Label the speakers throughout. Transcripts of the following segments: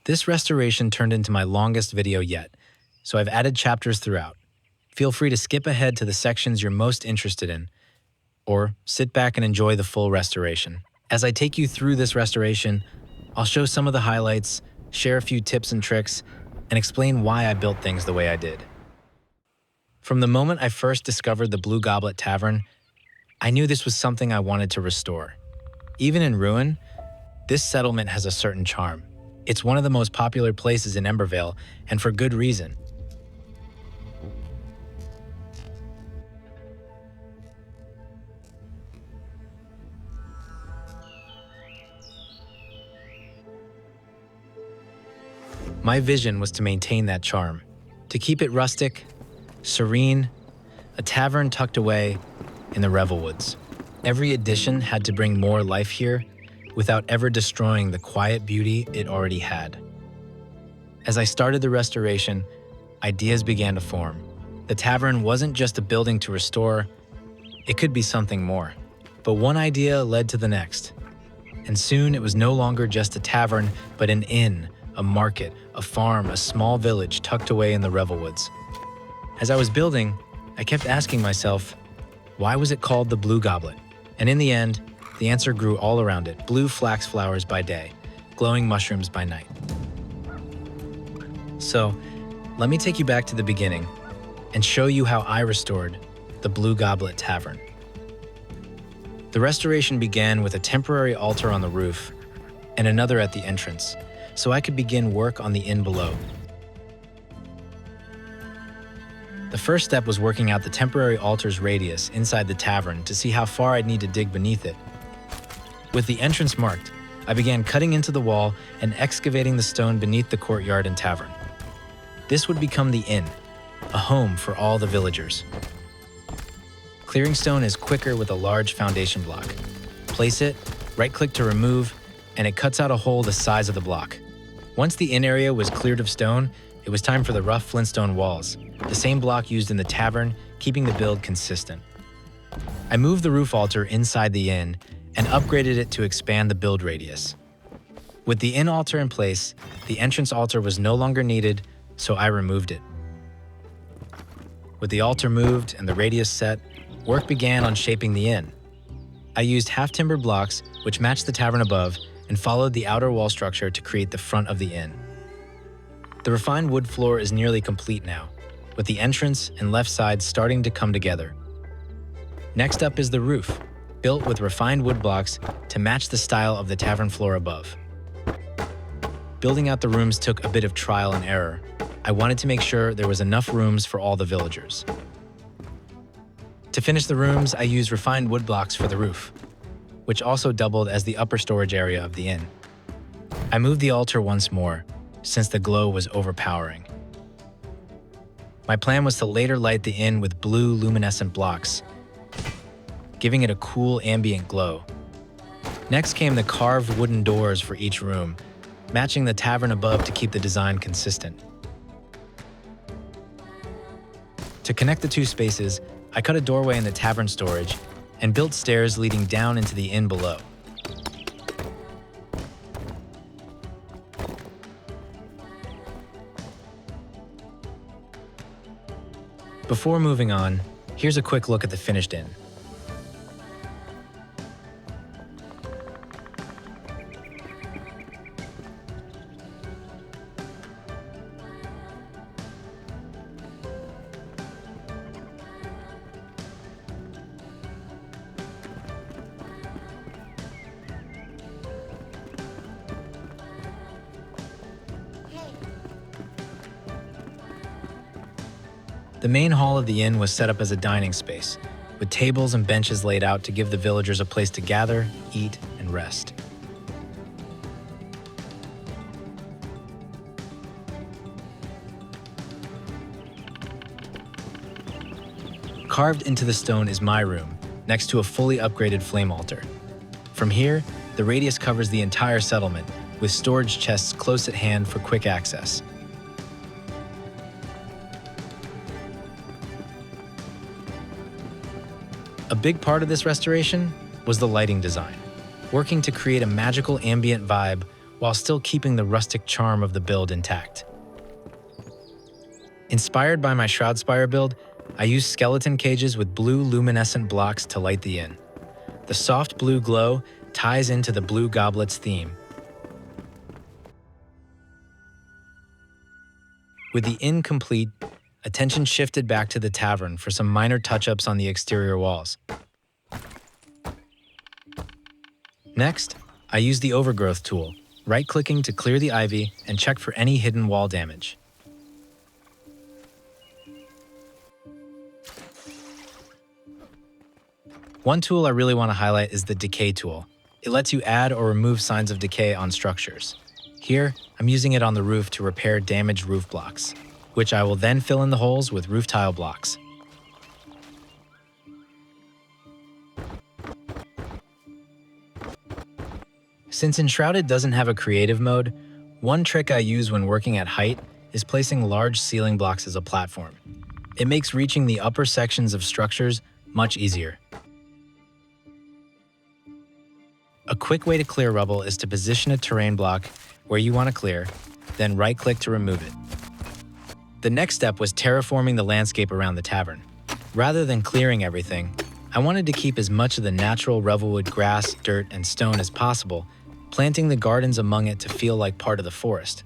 Speaker 1: This restoration turned into my longest video yet, so I've added chapters throughout. Feel free to skip ahead to the sections you're most interested in, or sit back and enjoy the full restoration. As I take you through this restoration, I'll show some of the highlights, share a few tips and tricks, and explain why I built things the way I did. From the moment I first discovered the Blue Goblet Tavern, I knew this was something I wanted to restore. Even in ruin, this settlement has a certain charm. It's one of the most popular places in Embervale, and for good reason. My vision was to maintain that charm, to keep it rustic, serene, a tavern tucked away in the Revelwoods. Every addition had to bring more life here without ever destroying the quiet beauty it already had. As I started the restoration, ideas began to form. The tavern wasn't just a building to restore, it could be something more. But one idea led to the next, and soon it was no longer just a tavern, but an inn, a market, a farm, a small village tucked away in the Revelwoods. As I was building, I kept asking myself, why was it called the Blue Goblet? And in the end, the answer grew all around it: blue flax flowers by day, glowing mushrooms by night. So, let me take you back to the beginning and show you how I restored the Blue Goblet Tavern. The restoration began with a temporary altar on the roof and another at the entrance, so I could begin work on the inn below. The first step was working out the temporary altar's radius inside the tavern to see how far I'd need to dig beneath it. With the entrance marked, I began cutting into the wall and excavating the stone beneath the courtyard and tavern. This would become the inn, a home for all the villagers. Clearing stone is quicker with a large foundation block. Place it, right-click to remove, and it cuts out a hole the size of the block. Once the inn area was cleared of stone, it was time for the rough flintstone walls, the same block used in the tavern, keeping the build consistent. I moved the roof altar inside the inn and upgraded it to expand the build radius. With the inn altar in place, the entrance altar was no longer needed, so I removed it. With the altar moved and the radius set, work began on shaping the inn. I used half-timber blocks, which matched the tavern above, and followed the outer wall structure to create the front of the inn. The refined wood floor is nearly complete now, with the entrance and left side starting to come together. Next up is the roof, built with refined wood blocks to match the style of the tavern floor above. Building out the rooms took a bit of trial and error. I wanted to make sure there was enough rooms for all the villagers. To finish the rooms, I used refined wood blocks for the roof, which also doubled as the upper storage area of the inn. I moved the altar once more, since the glow was overpowering. My plan was to later light the inn with blue luminescent blocks, giving it a cool ambient glow. Next came the carved wooden doors for each room, matching the tavern above to keep the design consistent. To connect the two spaces, I cut a doorway in the tavern storage and built stairs leading down into the inn below. Before moving on, here's a quick look at the finished inn. The main hall of the inn was set up as a dining space, with tables and benches laid out to give the villagers a place to gather, eat, and rest. Carved into the stone is my room, next to a fully upgraded flame altar. From here, the radius covers the entire settlement, with storage chests close at hand for quick access. A big part of this restoration was the lighting design, working to create a magical ambient vibe while still keeping the rustic charm of the build intact. Inspired by my Shroud Spire build, I used skeleton cages with blue luminescent blocks to light the inn. The soft blue glow ties into the Blue Goblet's theme. With the inn complete, attention shifted back to the tavern for some minor touch-ups on the exterior walls. Next, I used the Overgrowth tool, right-clicking to clear the ivy and check for any hidden wall damage. One tool I really want to highlight is the Decay tool. It lets you add or remove signs of decay on structures. Here, I'm using it on the roof to repair damaged roof blocks, which I will then fill in the holes with roof tile blocks. Since Enshrouded doesn't have a creative mode, one trick I use when working at height is placing large ceiling blocks as a platform. It makes reaching the upper sections of structures much easier. A quick way to clear rubble is to position a terrain block where you want to clear, then right-click to remove it. The next step was terraforming the landscape around the tavern. Rather than clearing everything, I wanted to keep as much of the natural Revelwood grass, dirt, and stone as possible, planting the gardens among it to feel like part of the forest.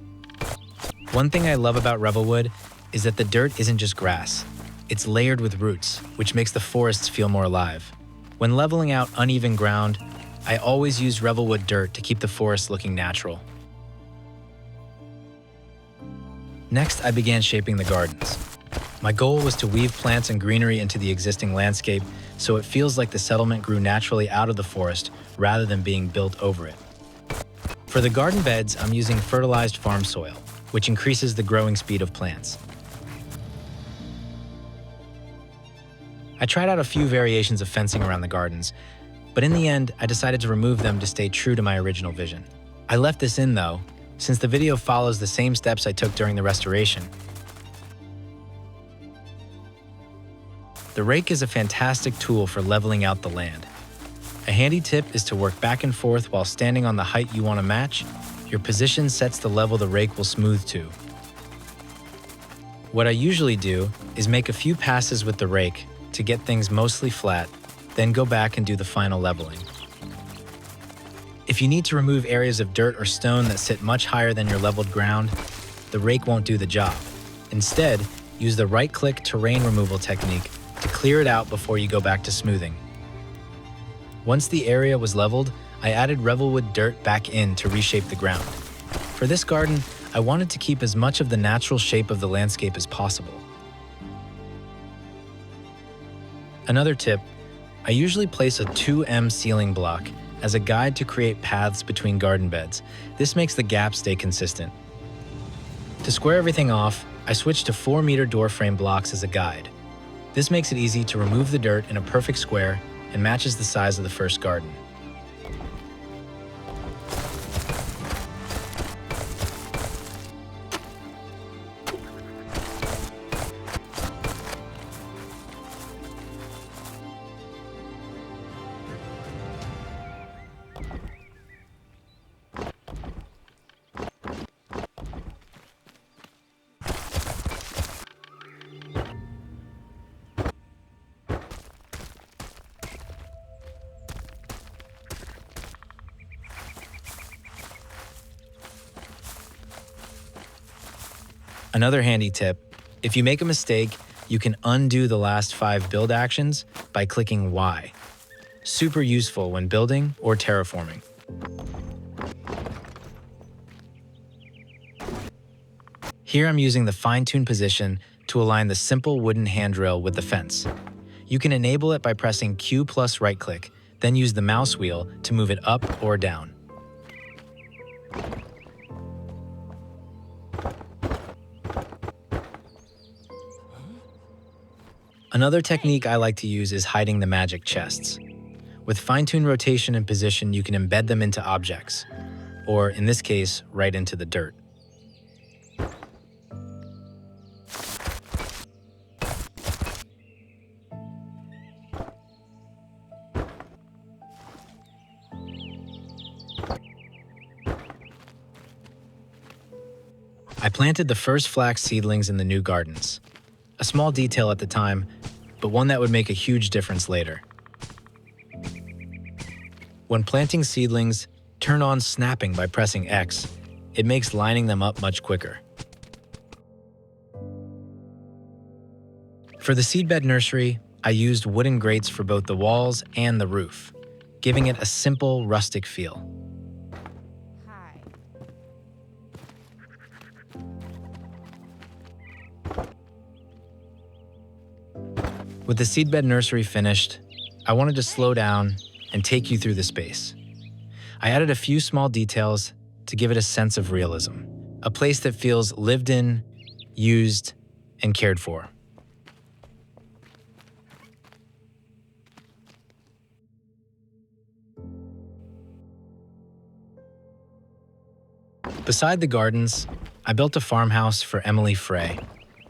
Speaker 1: One thing I love about Revelwood is that the dirt isn't just grass. It's layered with roots, which makes the forests feel more alive. When leveling out uneven ground, I always use Revelwood dirt to keep the forest looking natural. Next, I began shaping the gardens. My goal was to weave plants and greenery into the existing landscape so it feels like the settlement grew naturally out of the forest rather than being built over it. For the garden beds, I'm using fertilized farm soil, which increases the growing speed of plants. I tried out a few variations of fencing around the gardens, but in the end, I decided to remove them to stay true to my original vision. I left this in though, since the video follows the same steps I took during the restoration. The rake is a fantastic tool for leveling out the land. A handy tip is to work back and forth while standing on the height you want to match. Your position sets the level the rake will smooth to. What I usually do is make a few passes with the rake to get things mostly flat, then go back and do the final leveling. If you need to remove areas of dirt or stone that sit much higher than your leveled ground, the rake won't do the job. Instead, use the right-click terrain removal technique to clear it out before you go back to smoothing. Once the area was leveled, I added Revelwood dirt back in to reshape the ground. For this garden, I wanted to keep as much of the natural shape of the landscape as possible. Another tip, I usually place a 2M ceiling block as a guide to create paths between garden beds. This makes the gap stay consistent. To square everything off, I switched to 4-meter door frame blocks as a guide. This makes it easy to remove the dirt in a perfect square and matches the size of the first garden. Another handy tip, if you make a mistake, you can undo the last 5 build actions by clicking Y. Super useful when building or terraforming. Here I'm using the fine-tune position to align the simple wooden handrail with the fence. You can enable it by pressing Q plus right-click, then use the mouse wheel to move it up or down. Another technique I like to use is hiding the magic chests. With fine-tuned rotation and position, you can embed them into objects, or in this case, right into the dirt. I planted the first flax seedlings in the new gardens. A small detail at the time, but one that would make a huge difference later. When planting seedlings, turn on snapping by pressing X. It makes lining them up much quicker. For the seedbed nursery, I used wooden grates for both the walls and the roof, giving it a simple, rustic feel. With the seedbed nursery finished, I wanted to slow down and take you through the space. I added a few small details to give it a sense of realism, a place that feels lived in, used, and cared for. Beside the gardens, I built a farmhouse for Emily Fray.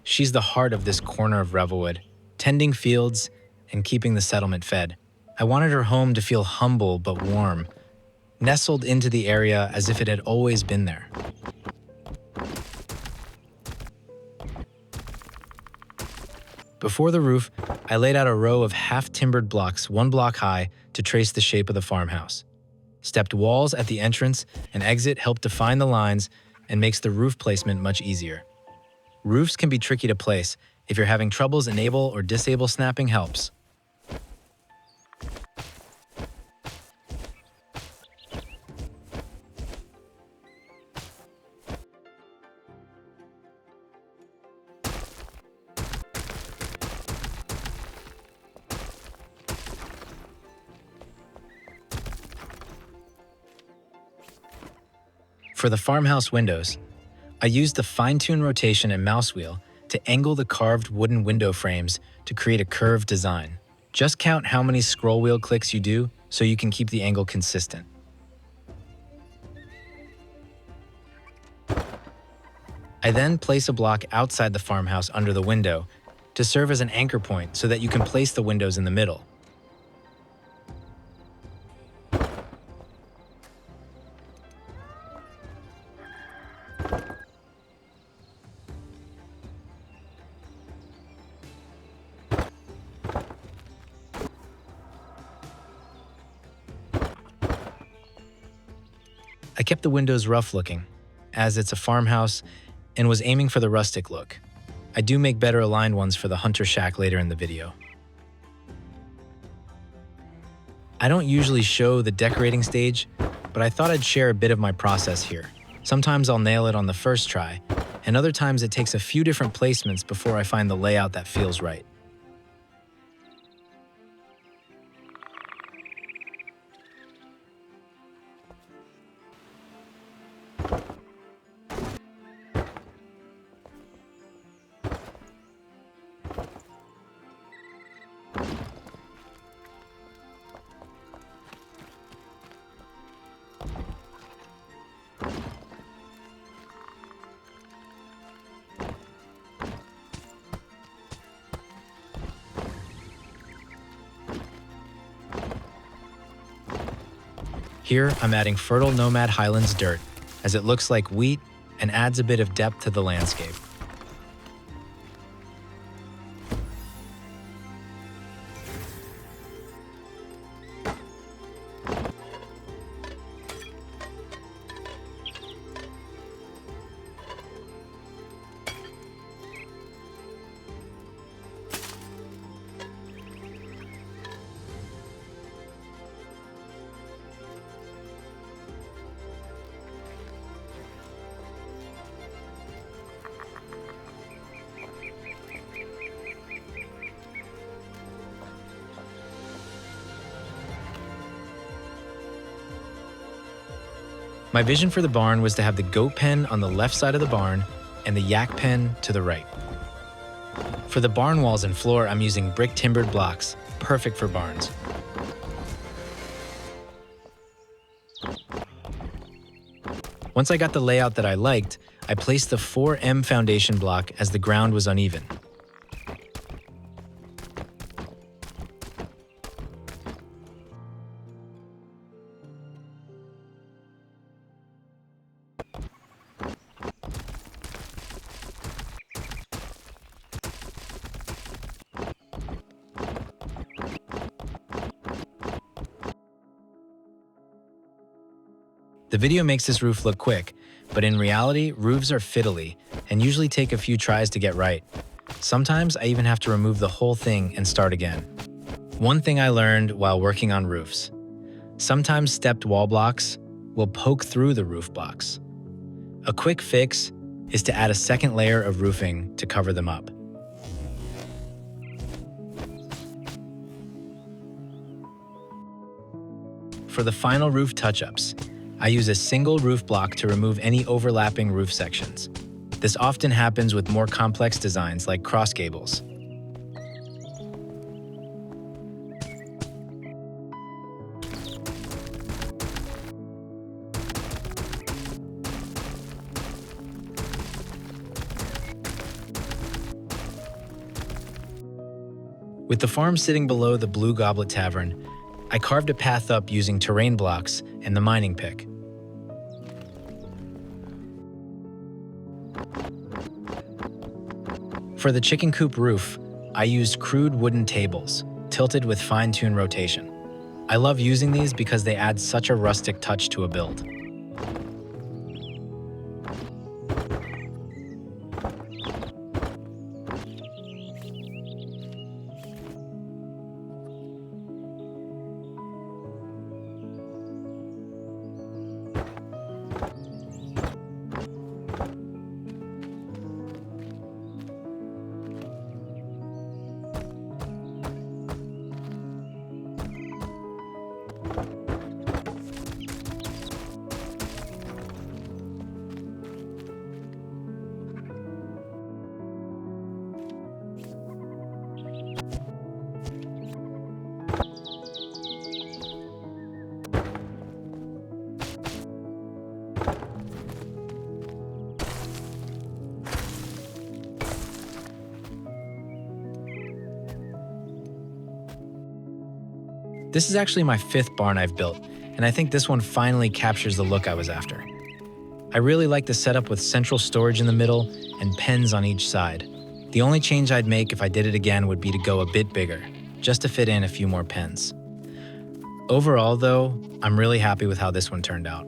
Speaker 1: She's the heart of this corner of Revelwood, tending fields and keeping the settlement fed. I wanted her home to feel humble but warm, nestled into the area as if it had always been there. Before the roof, I laid out a row of half-timbered blocks 1 block high to trace the shape of the farmhouse. Stepped walls at the entrance and exit help define the lines and makes the roof placement much easier. Roofs can be tricky to place. If you're having troubles, enable or disable snapping helps. For the farmhouse windows, I used the fine-tune rotation and mouse wheel to angle the carved wooden window frames to create a curved design. Just count how many scroll wheel clicks you do so you can keep the angle consistent. I then place a block outside the farmhouse under the window to serve as an anchor point so that you can place the windows in the middle. I kept the windows rough looking, as it's a farmhouse, and was aiming for the rustic look. I do make better aligned ones for the hunter shack later in the video. I don't usually show the decorating stage, but I thought I'd share a bit of my process here. Sometimes I'll nail it on the first try, and other times it takes a few different placements before I find the layout that feels right. Here, I'm adding fertile Nomad Highlands dirt, as it looks like wheat and adds a bit of depth to the landscape. My vision for the barn was to have the goat pen on the left side of the barn and the yak pen to the right. For the barn walls and floor, I'm using brick timbered blocks, perfect for barns. Once I got the layout that I liked, I placed the 4M foundation block as the ground was uneven. The video makes this roof look quick, but in reality, roofs are fiddly and usually take a few tries to get right. Sometimes I even have to remove the whole thing and start again. One thing I learned while working on roofs: sometimes stepped wall blocks will poke through the roof blocks. A quick fix is to add a second layer of roofing to cover them up. For the final roof touch-ups, I use a single roof block to remove any overlapping roof sections. This often happens with more complex designs like cross gables. With the farm sitting below the Blue Goblet Tavern, I carved a path up using terrain blocks and the mining pick. For the chicken coop roof, I used crude wooden tables, tilted with fine-tuned rotation. I love using these because they add such a rustic touch to a build. This is actually my 5th barn I've built, and I think this one finally captures the look I was after. I really like the setup with central storage in the middle and pens on each side. The only change I'd make if I did it again would be to go a bit bigger, just to fit in a few more pens. Overall though, I'm really happy with how this one turned out.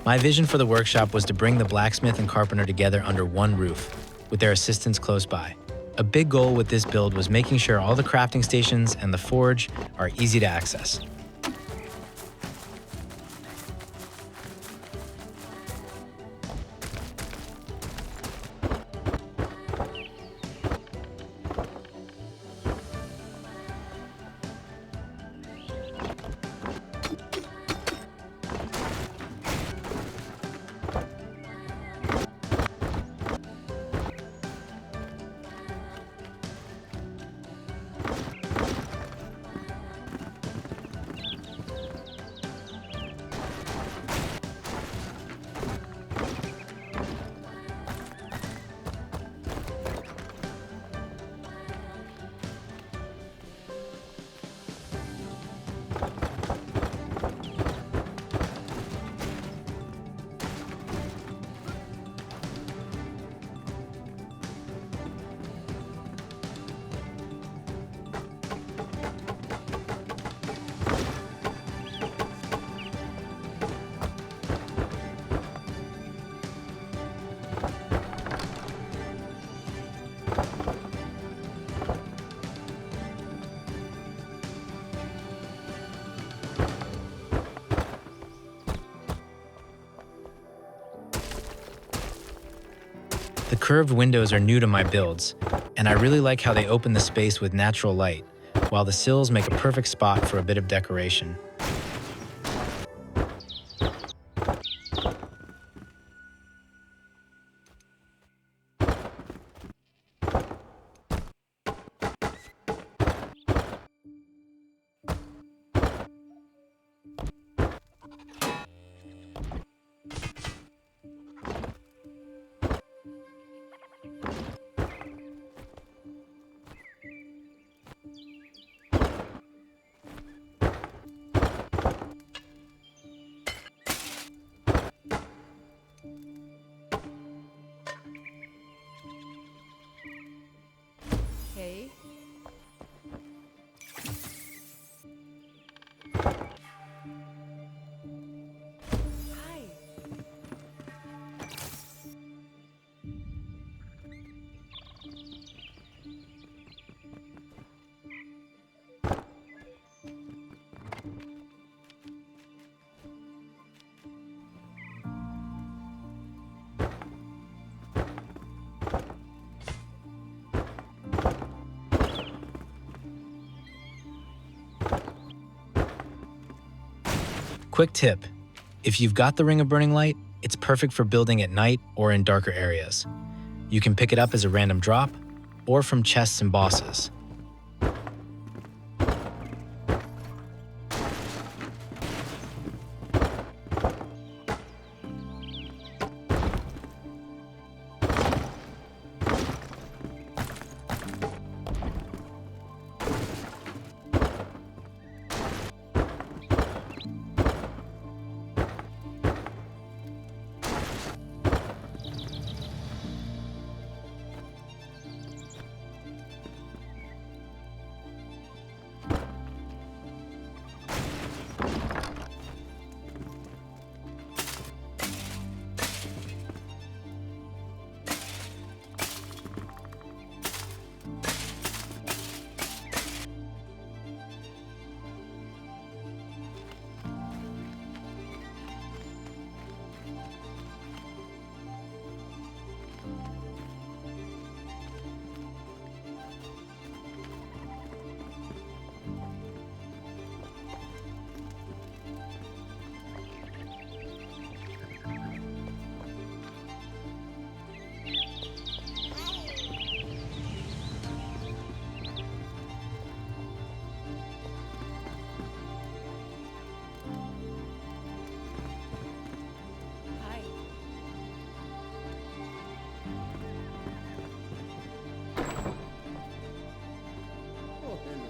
Speaker 1: My vision for the workshop was to bring the blacksmith and carpenter together under one roof, with their assistants close by. A big goal with this build was making sure all the crafting stations and the forge are easy to access. The curved windows are new to my builds, and I really like how they open the space with natural light, while the sills make a perfect spot for a bit of decoration.
Speaker 2: Okay. Hi.
Speaker 1: Quick tip: if you've got the Ring of Burning Light, it's perfect for building at night or in darker areas. You can pick it up as a random drop or from chests and bosses.
Speaker 2: Hi.
Speaker 3: Oh, hello.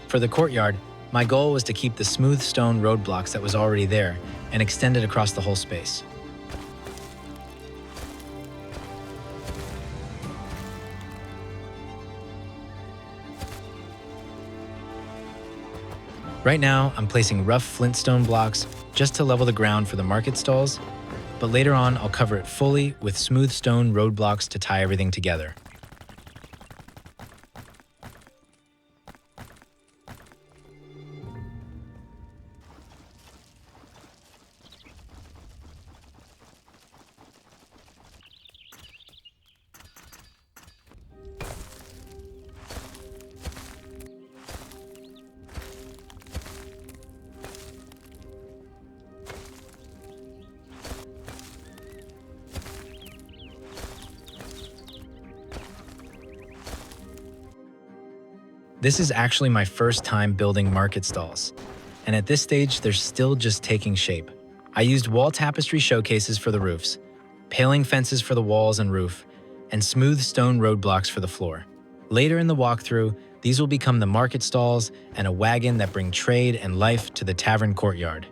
Speaker 1: For the courtyard, my goal was to keep the smooth stone roadblocks that was already there and extend it across the whole space. Right now, I'm placing rough flintstone blocks just to level the ground for the market stalls, but later on I'll cover it fully with smooth stone roadblocks to tie everything together. This is actually my first time building market stalls, and at this stage they're still just taking shape. I used wall tapestry showcases for the roofs, paling fences for the walls and roof, and smooth stone roadblocks for the floor. Later in the walkthrough, these will become the market stalls and a wagon that bring trade and life to the tavern courtyard.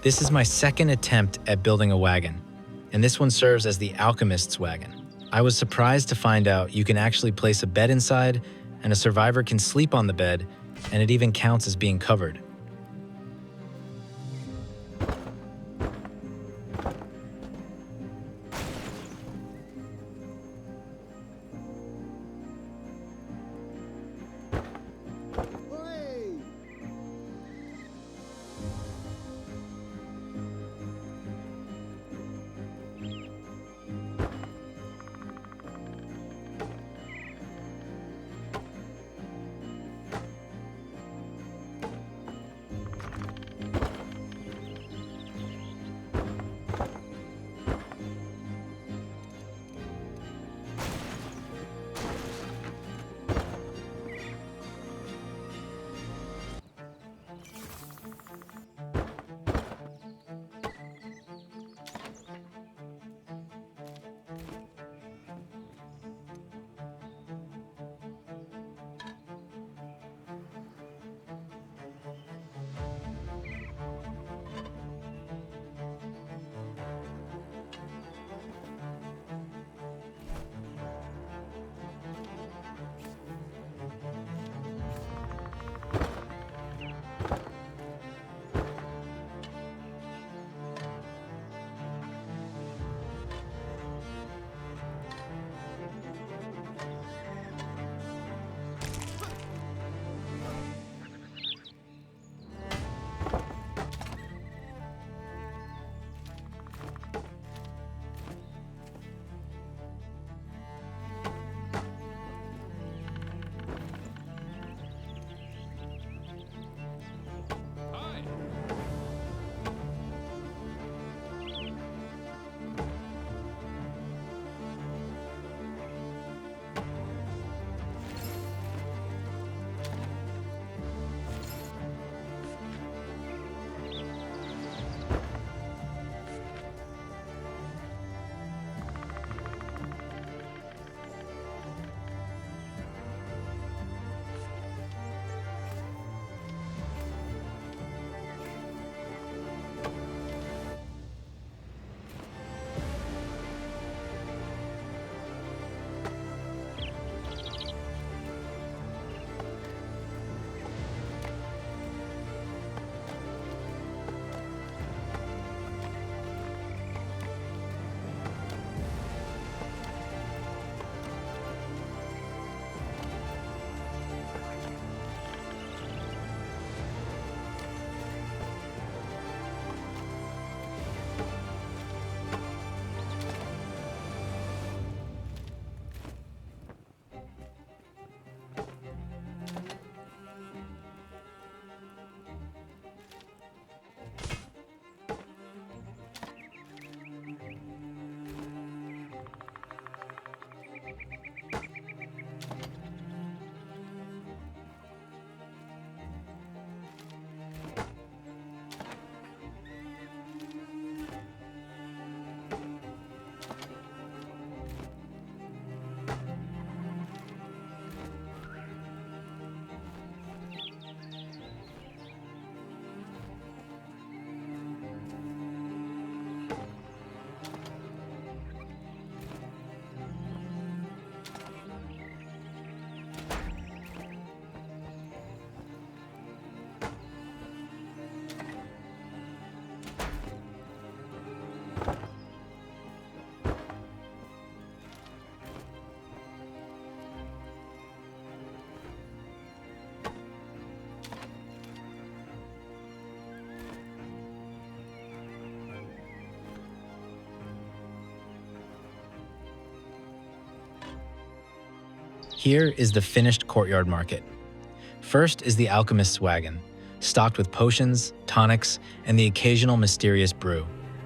Speaker 1: This is my second attempt at building a wagon, and this one serves as the Alchemist's wagon. I was surprised to find out you can actually place a bed inside, and a survivor can sleep on the bed, and it even counts as being covered.
Speaker 3: Hooray!
Speaker 1: Here is the finished courtyard market. First is the Alchemist's wagon, stocked with potions, tonics, and the occasional mysterious brew.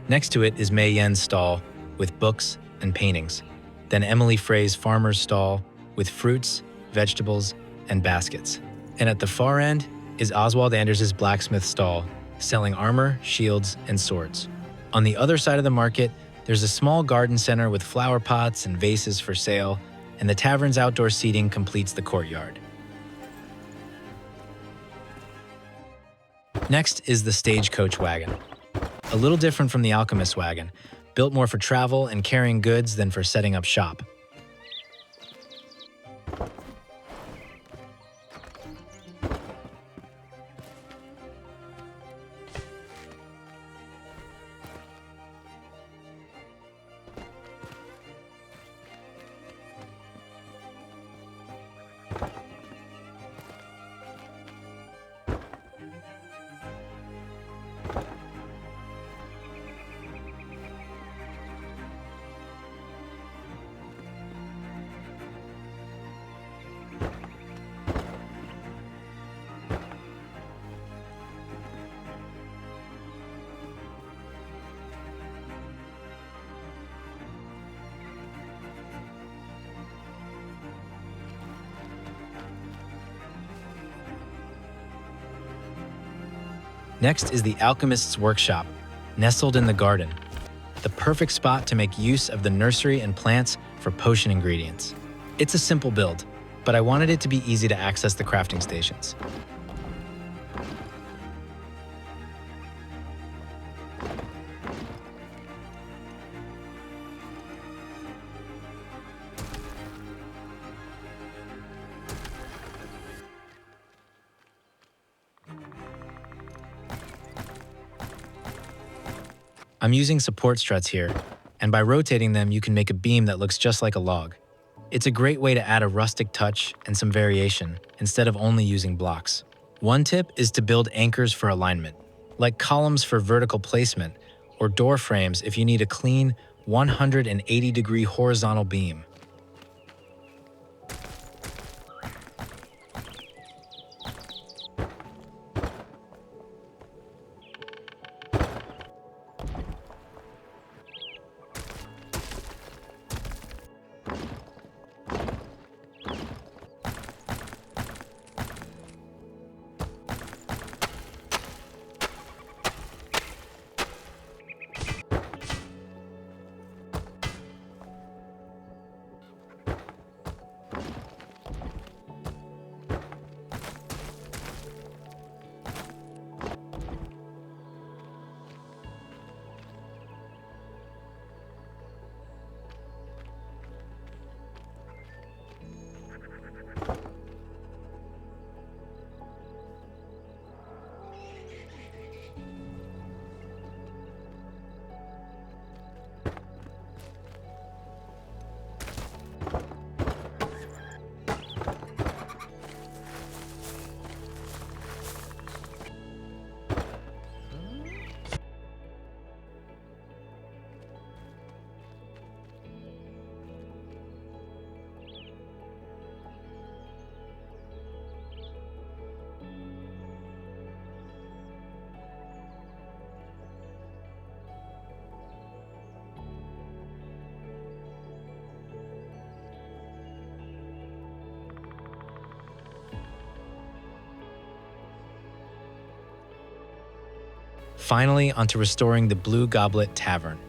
Speaker 1: Next to it is Mei Yen's stall with books and paintings. Then Emily Fray's farmer's stall with fruits, vegetables, and baskets. And at the far end is Oswald Anders' blacksmith stall, selling armor, shields, and swords. On the other side of the market, there's a small garden center with flower pots and vases for sale, and the tavern's outdoor seating completes the courtyard. Next is the Stagecoach wagon. a little different from the Alchemist Wagon, built more for travel and carrying goods than for setting up shop. Next is the Alchemist's Workshop, nestled in the garden. The perfect spot to make use of the nursery and plants for potion ingredients. It's a simple build, but I wanted it to be easy to access the crafting stations. I'm using support struts here, and by rotating them you can make a beam that looks just like a log. It's a great way to add a rustic touch and some variation instead of only using blocks. One tip is to build anchors for alignment, like columns for vertical placement or door frames if you need a clean 180-degree horizontal beam. Finally, onto restoring the Blue Goblet Tavern.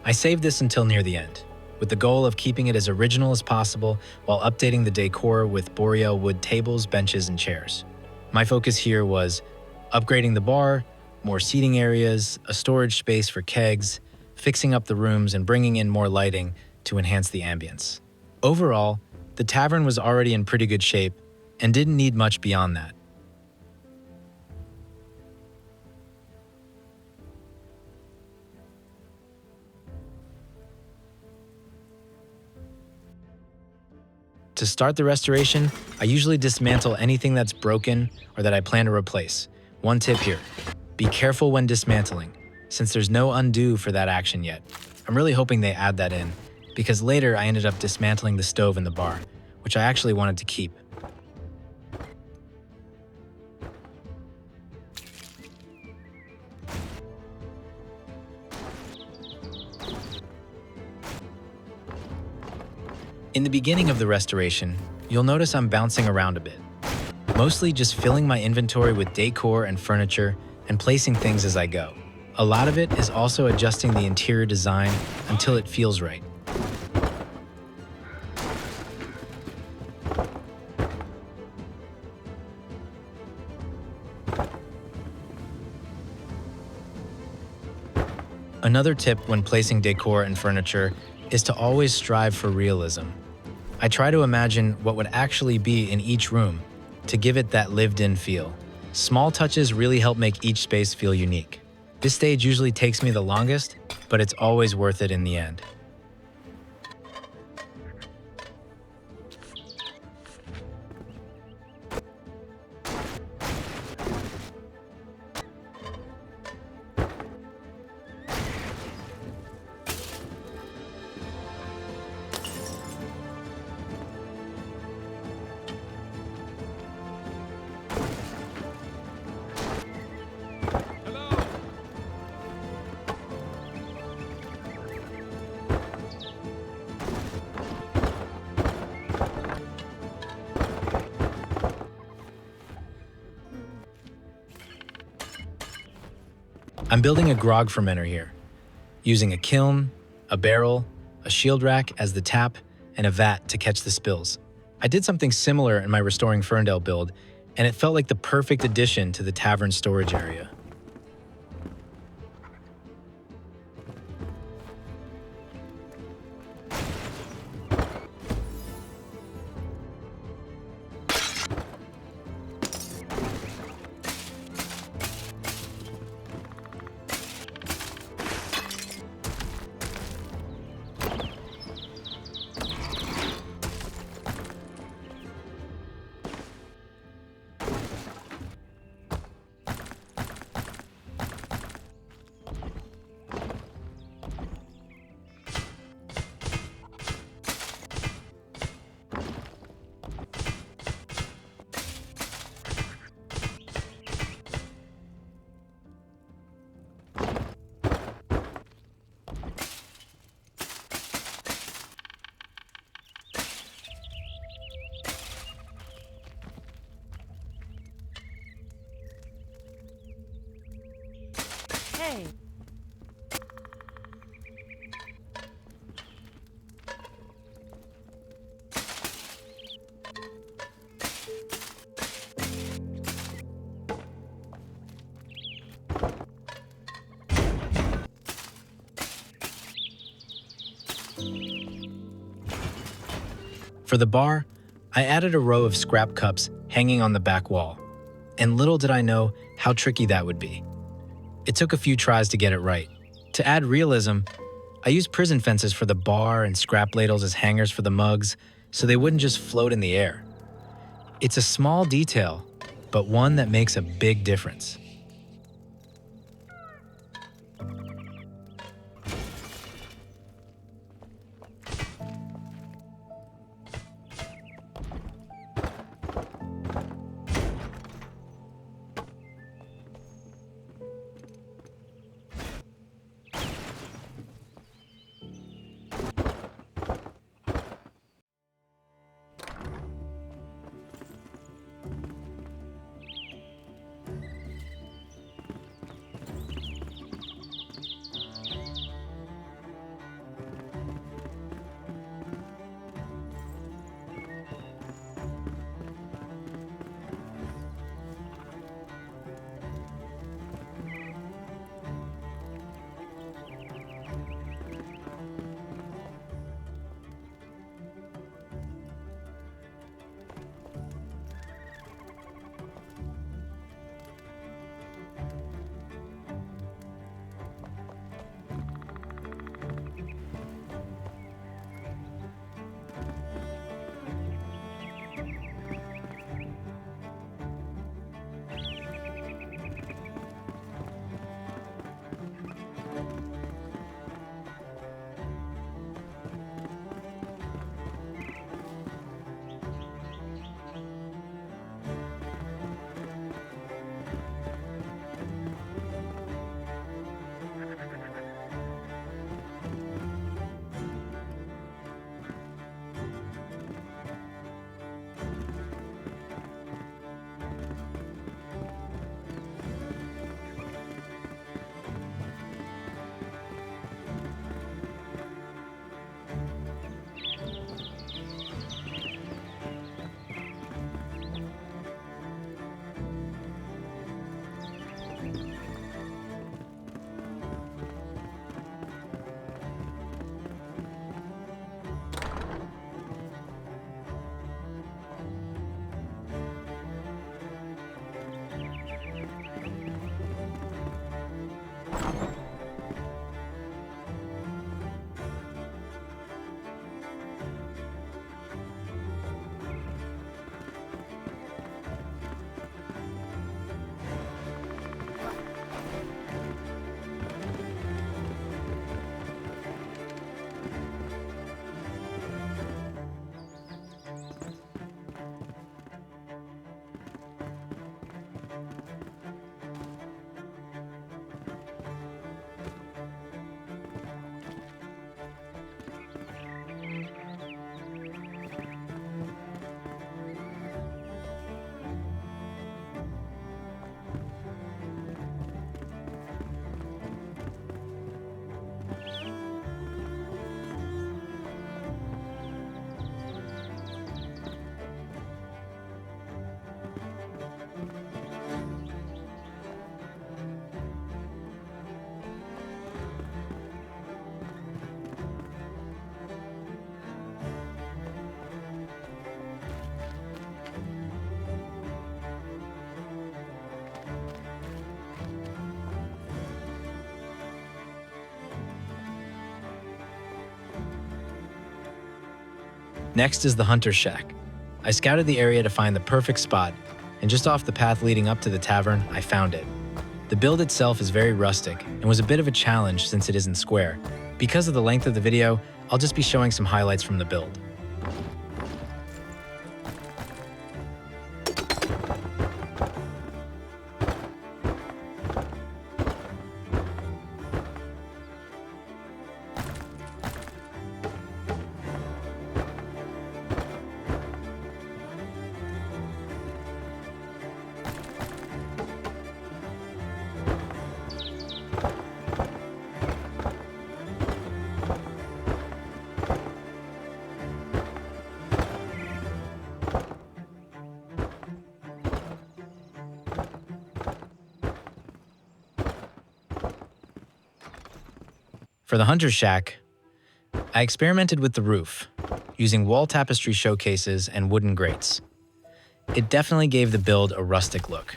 Speaker 1: I saved this until near the end, with the goal of keeping it as original as possible while updating the decor with boreal wood tables, benches, and chairs. My focus here was upgrading the bar, more seating areas, a storage space for kegs, fixing up the rooms, and bringing in more lighting to enhance the ambience. Overall, the tavern was already in pretty good shape and didn't need much beyond that. To start the restoration, I usually dismantle anything that's broken or that I plan to replace. One tip here, be careful when dismantling, since there's no undo for that action yet. I'm really hoping they add that in, because later I ended up dismantling the stove in the bar, which I actually wanted to keep. In the beginning of the restoration, you'll notice I'm bouncing around a bit, mostly just filling my inventory with decor and furniture and placing things as I go. A lot of it is also adjusting the interior design until it feels right. Another tip when placing decor and furniture is to always strive for realism. I try to imagine what would actually be in each room to give it that lived-in feel. Small touches really help make each space feel unique. This stage usually takes me the longest, but it's always worth it in the end. I'm building a grog fermenter here, using a kiln, a barrel, a shield rack as the tap, and a vat to catch the spills. I did something similar in my Restoring Ferndale build, and it felt like the perfect addition to the tavern storage area.
Speaker 2: Hey.
Speaker 1: For the bar, I added a row of scrap cups hanging on the back wall, and little did I know how tricky that would be. It took a few tries to get it right. To add realism, I used prison fences for the bar and scrap ladles as hangers for the mugs, so they wouldn't just float in the air. It's a small detail, but one that makes a big difference. Next is the Hunter's Shack. I scouted the area to find the perfect spot, and just off the path leading up to the tavern, I found it. The build itself is very rustic and was a bit of a challenge since it isn't square. Because of the length of the video, I'll just be showing some highlights from the build. For the Hunter's Shack, I experimented with the roof, using wall tapestry showcases and wooden grates. It definitely gave the build a rustic look.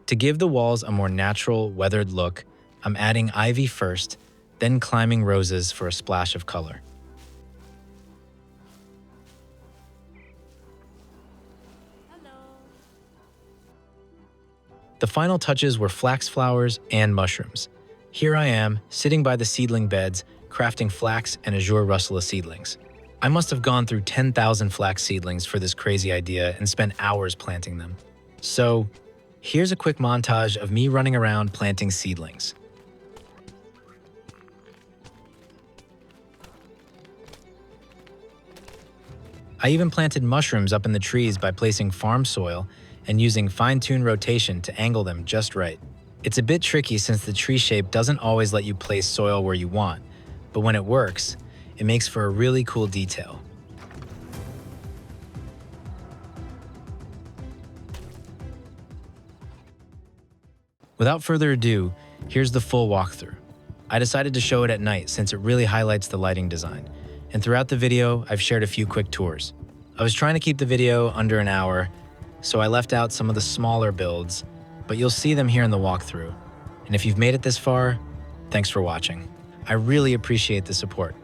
Speaker 1: To give the walls a more natural, weathered look, I'm adding ivy first, then climbing roses for a splash of color.
Speaker 2: Hello.
Speaker 1: The final touches were flax flowers and mushrooms. Here I am, sitting by the seedling beds, crafting flax and azure russula seedlings. I must have gone through 10,000 flax seedlings for this crazy idea and spent hours planting them. So, here's a quick montage of me running around planting seedlings. I even planted mushrooms up in the trees by placing farm soil and using fine-tuned rotation to angle them just right. It's a bit tricky since the tree shape doesn't always let you place soil where you want, but when it works, it makes for a really cool detail. Without further ado, here's the full walkthrough. I decided to show it at night since it really highlights the lighting design, and throughout the video, I've shared a few quick tours. I was trying to keep the video under an hour, so I left out some of the smaller builds, but you'll see them here in the walkthrough. And if you've made it this far, thanks for watching. I really appreciate the support.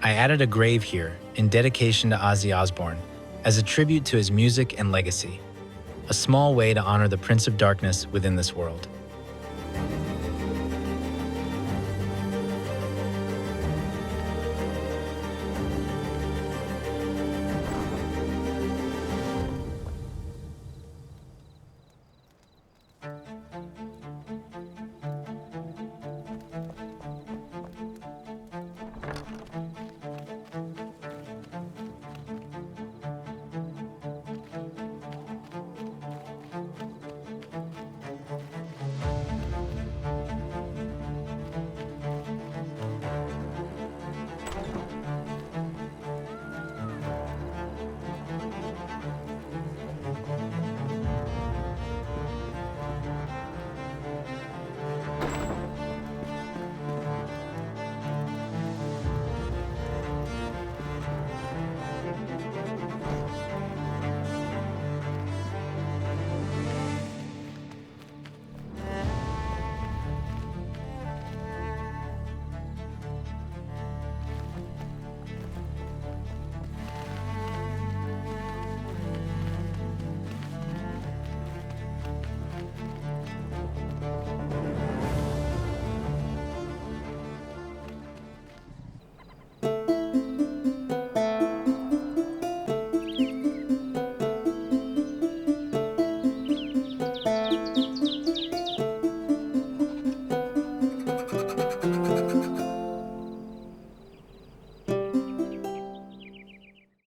Speaker 1: I added a grave here in dedication to Ozzy Osbourne as a tribute to his music and legacy, a small way to honor the Prince of Darkness within this world.